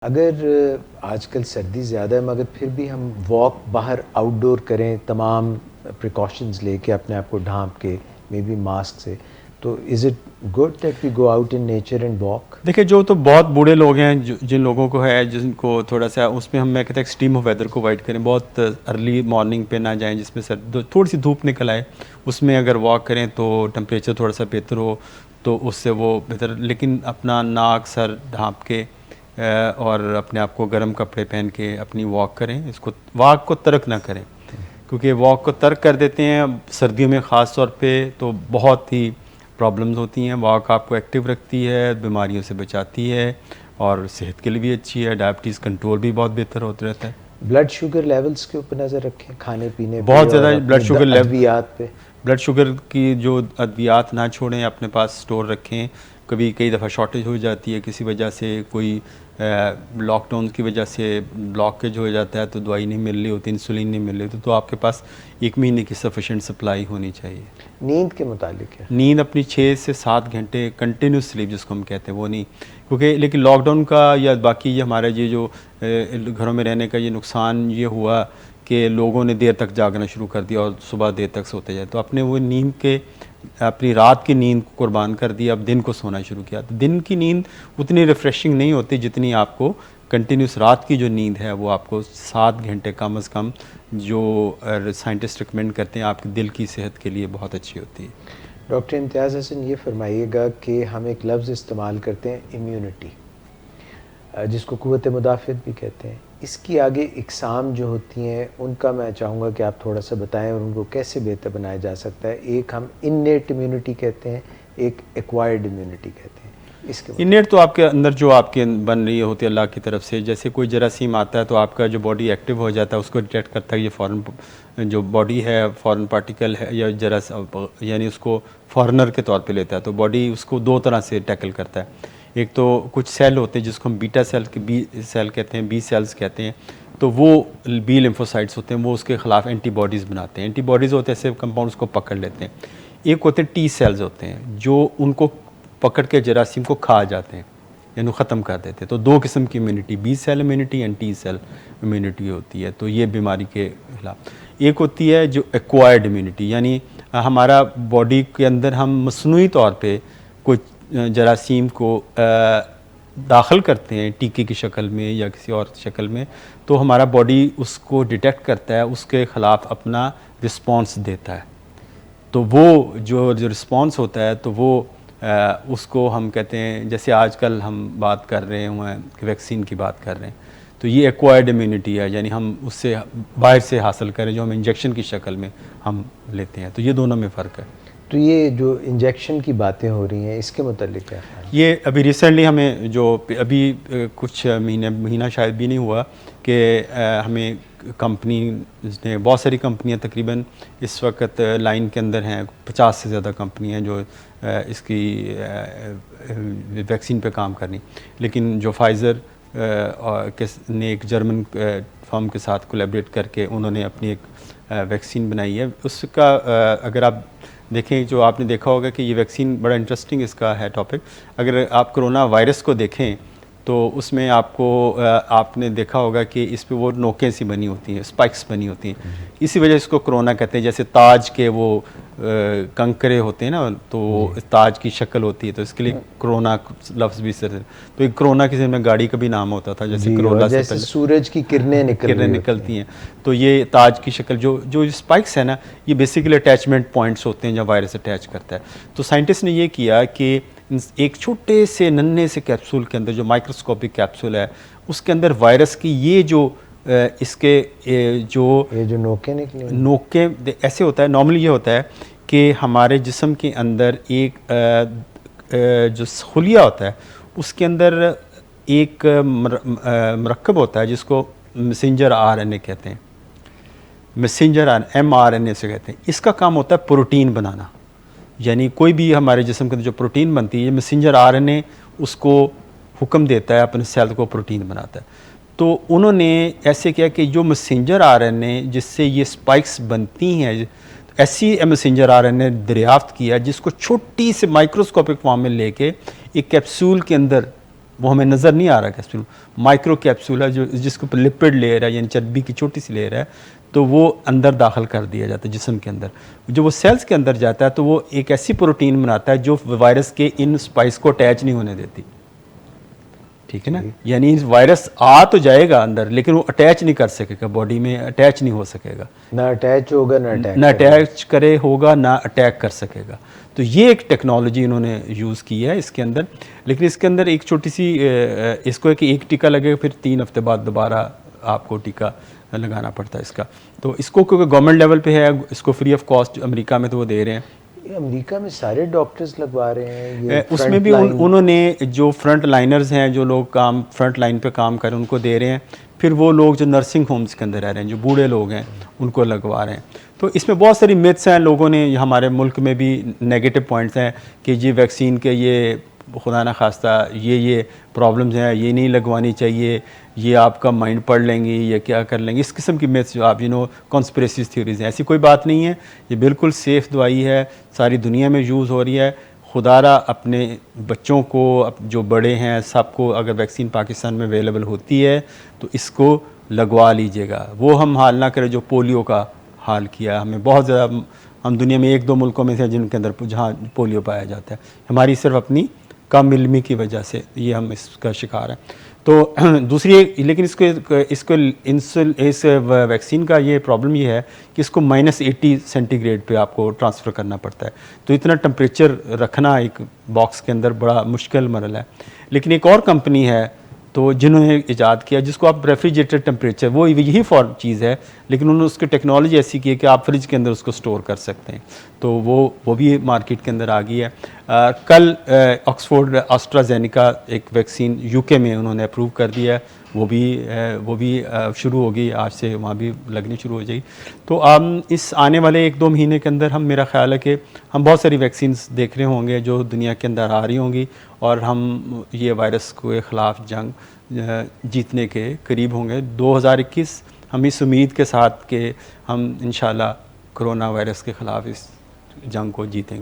अगर आजकल सर्दी ज़्यादा है मगर फिर भी हम वॉक बाहर आउटडोर करें तमाम प्रिकॉशंस लेके अपने आप को ढांप के मे बी मास्क से, तो is it good that we go out in nature and walk? देखिए, जो तो बहुत बूढ़े लोग हैं, जिन लोगों को है, जिनको थोड़ा सा उसमें मैं कहता है एक्सट्रीम ऑफ वेदर को अवॉइड करें। बहुत अर्ली मॉर्निंग पे ना जाएं जिसमें थोड़ी सी धूप निकल आए, उसमें अगर वॉक करें तो टेम्परेचर थोड़ा सा बेहतर हो तो उससे वो बेहतर। लेकिन अपना नाक सर ढाँप के और अपने आप को गर्म कपड़े पहन के अपनी वॉक करें। इसको वॉक को तर्क ना करें, क्योंकि वॉक को तर्क कर देते हैं सर्दियों में ख़ास तौर पे तो बहुत ही प्रॉब्लम्स होती हैं। वॉक आपको एक्टिव रखती है, बीमारियों से बचाती है और सेहत के लिए भी अच्छी है। डायबिटीज़ कंट्रोल भी बहुत बेहतर होता रहता है। ब्लड शुगर लेवल्स के ऊपर नज़र रखें, खाने पीने बहुत पे ज़्यादा और ब्लड शुगर लेवल, अद्वियात पे। ब्लड शुगर की जो अद्वियात ना छोड़ें, अपने पास स्टोर रखें। कभी कई दफ़ा शॉर्टेज हो जाती है किसी वजह से, कोई लॉकडाउन की वजह से ब्लॉकेज हो जाता है तो दवाई नहीं मिल रही होती, इंसुलिन नहीं मिल रही होती, तो आपके पास 1 महीने की सफिशेंट सप्लाई होनी चाहिए। नींद के मुतालिक है, नींद अपनी 6 से 7 घंटे कंटिन्यूस स्लीप जिसको हम कहते हैं वो नहीं, क्योंकि लेकिन लॉकडाउन का या बाकी ये हमारा ये जो घरों में रहने का ये नुकसान ये हुआ कि लोगों ने देर तक जागना शुरू कर दिया और सुबह देर तक सोते जाए, तो अपने वो नींद के अपनी रात की नींद को कुर्बान कर दिया, अब दिन को सोना शुरू किया। तो दिन की नींद उतनी रिफ़्रेशिंग नहीं होती जितनी आपको कंटिन्यूस रात की जो नींद है वो आपको 7 घंटे कम अज़ कम जो साइंटिस्ट रिकमेंड करते हैं आपके दिल की सेहत के लिए बहुत अच्छी होती है। डॉक्टर इम्तियाज़ हसन ये फरमाइएगा कि हम एक लफ्ज़ इस्तेमाल करते हैं इम्यूनिटी, जिसको क़ुव्वत मुदाफ़िअत भी कहते हैं। इसकी आगे इक़साम जो होती हैं उनका मैं चाहूँगा कि आप थोड़ा सा बताएं और उनको कैसे बेहतर बनाया जा सकता है। एक हम इन्नेट इम्यूनिटी कहते हैं, एक एक्वायर्ड इम्यूनिटी कहते हैं। इसके इन्नेट तो आपके अंदर जो आपके बन रही होती है अल्लाह की तरफ से। जैसे कोई जरासीम आता है तो आपका जो बॉडी एक्टिव हो जाता है, उसको डिटेक्ट करता है ये फ़ॉरेन जो बॉडी है, फ़ॉरेन पार्टिकल है या यानी उसको फॉरेनर के तौर पे लेता है, तो बॉडी उसको 2 तरह से टैकल करता है। एक तो कुछ सेल होते हैं जिसको हम बीटा सेल के बी सेल कहते हैं, बी सेल्स कहते हैं, तो वो बी लिम्फोसाइट्स होते हैं, वो उसके ख़िलाफ़ एंटीबॉडीज़ बनाते हैं। एंटीबॉडीज़ होते हैं ऐसे कंपाउंड्स को पकड़ लेते हैं। एक होते हैं टी सेल्स होते हैं जो उनको पकड़ के जरासीम को खा जाते हैं, यानी ख़त्म कर देते हैं। तो 2 किस्म की immunity, B cell immunity and T cell immunity होती है, तो ये बीमारी के खिलाफ। एक होती है जो एक्वायर्ड इम्यूनिटी, यानी हमारा बॉडी के अंदर हम मसनूई तौर पे कोई जरासीम को दाखिल करते हैं टीके की शक्ल में या किसी और शक्ल में, तो हमारा बॉडी उसको डिटेक्ट करता है, उसके ख़िलाफ़ अपना रिस्पॉन्स देता है। तो वो जो रिस्पॉन्स होता है तो वो उसको हम कहते हैं, जैसे आजकल हम बात कर रहे हैं कि वैक्सीन की बात कर रहे हैं, तो ये एक्वायर्ड इम्यूनिटी है, यानी हम उससे बाहर से हासिल करें जो हम इंजेक्शन की शक्ल में हम लेते हैं। तो ये दोनों में फ़र्क है। तो ये जो इंजेक्शन की बातें हो रही हैं इसके मुतालिक क्या है? ये अभी रिसेंटली हमें जो अभी कुछ महीना शायद भी नहीं हुआ कि हमें कंपनी ने, बहुत सारी कंपनियां तकरीबन इस वक्त लाइन के अंदर हैं, 50 से ज़्यादा कंपनी हैं जो इसकी वैक्सीन पे काम करनी, लेकिन जो फाइज़र ने एक जर्मन फर्म के साथ कोलैबोरेट करके उन्होंने अपनी एक वैक्सीन बनाई है। उसका अगर आप देखें, जो आपने देखा होगा कि ये वैक्सीन बड़ा इंटरेस्टिंग इसका है टॉपिक। अगर आप कोरोना वायरस को देखें तो उसमें आपको आपने देखा होगा कि इस पे वो नोकें सी बनी होती हैं, स्पाइक्स बनी होती हैं, इसी वजह से इसको कोरोना कहते हैं। जैसे ताज के वो कंकरे होते हैं ना, तो ताज की शक्ल होती है, तो इसके लिए कोरोना लफ्ज़ भी सर, तो एक कोरोना किसी में गाड़ी का भी नाम होता था, जैसे कोरोना से जैसे सूरज की किरणें निकलती हैं, तो ये ताज की शक्ल जो स्पाइक्स है ना, ये बेसिकली अटैचमेंट पॉइंट्स होते हैं जब वायरस अटैच करता है। तो साइंटिस्ट ने ये किया कि एक छोटे से नन्हे से कैप्सूल के अंदर, जो माइक्रोस्कोपिक कैप्सूल है, उसके अंदर वायरस की ये जो इसके जो नोके ऐसे होता है। नॉर्मली ये होता है कि हमारे जिस्म के अंदर एक जो खुलिया होता है उसके अंदर एक मरकब होता है जिसको मैसेंजर आरएनए कहते हैं, मैसेंजर mRNA से कहते हैं। इसका काम होता है प्रोटीन बनाना, यानी कोई भी हमारे जिस्म के अंदर जो प्रोटीन बनती है, मैसेंजर आरएनए उसको हुक्म देता है, अपने सेल को प्रोटीन बनाता है। तो उन्होंने ऐसे किया कि जो मैसेंजर आरएनए जिससे ये स्पाइक्स बनती हैं, ऐसी मैसेंजर आरएनए दरियाफ्त किया जिसको छोटी से माइक्रोस्कोपिक फॉर्म में लेके एक कैप्सूल के अंदर वो हमें नज़र नहीं आ रहा कैप्सूल, माइक्रो कैप्सूल है जो जिसके ऊपर लिपिड लेयर है यानी चर्बी की छोटी सी लेयर है, तो वो अंदर दाखिल कर दिया जाता है जिस्म के अंदर। जो वो सेल्स के अंदर जाता है तो वो एक ऐसी प्रोटीन बनाता है जो वायरस के इन स्पाइस को अटैच नहीं होने देती, ठीक है ना। यानी वायरस आ तो जाएगा अंदर लेकिन वो अटैच नहीं कर सकेगा, बॉडी में अटैच नहीं हो सकेगा, ना अटैच होगा ना अटैक ना अटैच करे होगा ना अटैक कर सकेगा। तो ये एक टेक्नोलॉजी इन्होंने यूज़ की है इसके अंदर। लेकिन इसके अंदर एक छोटी सी इसको है कि एक टीका लगेगा फिर 3 हफ्ते बाद दोबारा आपको टीका लगाना पड़ता है इसका। तो इसको क्योंकि गवर्नमेंट लेवल पे है, इसको फ्री ऑफ कॉस्ट अमेरिका में तो वो दे रहे हैं। ये अमेरिका में सारे डॉक्टर्स लगवा रहे हैं ये उसमें भी उन्होंने जो फ्रंट लाइनर्स हैं, जो लोग काम फ्रंट लाइन पे काम कर रहे हैं उनको दे रहे हैं, फिर वो लोग जो नर्सिंग होम्स के अंदर रह रहे हैं, जो बूढ़े लोग हैं उनको लगवा रहे हैं। तो इसमें बहुत सारी मिथ्स हैं, लोगों ने हमारे मुल्क में भी नेगेटिव पॉइंट्स हैं कि जी वैक्सीन के ये खुदा न खास्ता ये प्रॉब्लम्स हैं, ये नहीं लगवानी चाहिए, ये आपका माइंड पढ़ लेंगी, ये क्या कर लेंगे, इस किस्म की मिथ्स जो आप कॉन्स्पिरेसी थ्योरीज हैं। ऐसी कोई बात नहीं है, ये बिल्कुल सेफ़ दवाई है, सारी दुनिया में यूज़ हो रही है। खुदारा अपने बच्चों को, जो बड़े हैं, सबको अगर वैक्सीन पाकिस्तान में अवेलेबल होती है तो इसको लगवा लीजिएगा। वो हम हाल ना करें जो पोलियो का हाल किया। हमें बहुत ज़्यादा, हम दुनिया में 1-2 मुल्कों में से जिनके अंदर जहाँ पोलियो पाया जाता है, हमारी सिर्फ अपनी कम इल्मी की वजह से ये हम इसका शिकार हैं। तो दूसरी लेकिन इस वैक्सीन का ये प्रॉब्लम ये है कि इसको -80 सेंटीग्रेड पे आपको ट्रांसफ़र करना पड़ता है। तो इतना टेम्परेचर रखना एक बॉक्स के अंदर बड़ा मुश्किल मरला है। लेकिन एक और कंपनी है तो जिन्होंने इजाद किया जिसको आप रेफ्रिजरेटर टेम्परेचर, वो यही फॉर चीज़ है, लेकिन उन्होंने उसकी टेक्नोलॉजी ऐसी की है कि आप फ्रिज के अंदर उसको स्टोर कर सकते हैं। तो वो भी मार्केट के अंदर आ गई है। कल ऑक्सफोर्ड एस्ट्राजेनेका एक वैक्सीन यूके में उन्होंने अप्रूव कर दिया है, वो भी शुरू होगी, आज से वहाँ भी लगनी शुरू हो जाएगी। तो इस आने वाले 1-2 महीने के अंदर मेरा ख्याल है कि हम बहुत सारी वैक्सीन्स देख रहे होंगे जो दुनिया के अंदर आ रही होंगी और हम ये वायरस के ख़िलाफ़ जंग जीतने के करीब होंगे। 2021 हम इस उम्मीद के साथ कि हम इंशाल्लाह कोरोना वायरस के ख़िलाफ़ इस जंग को जीतेंगे।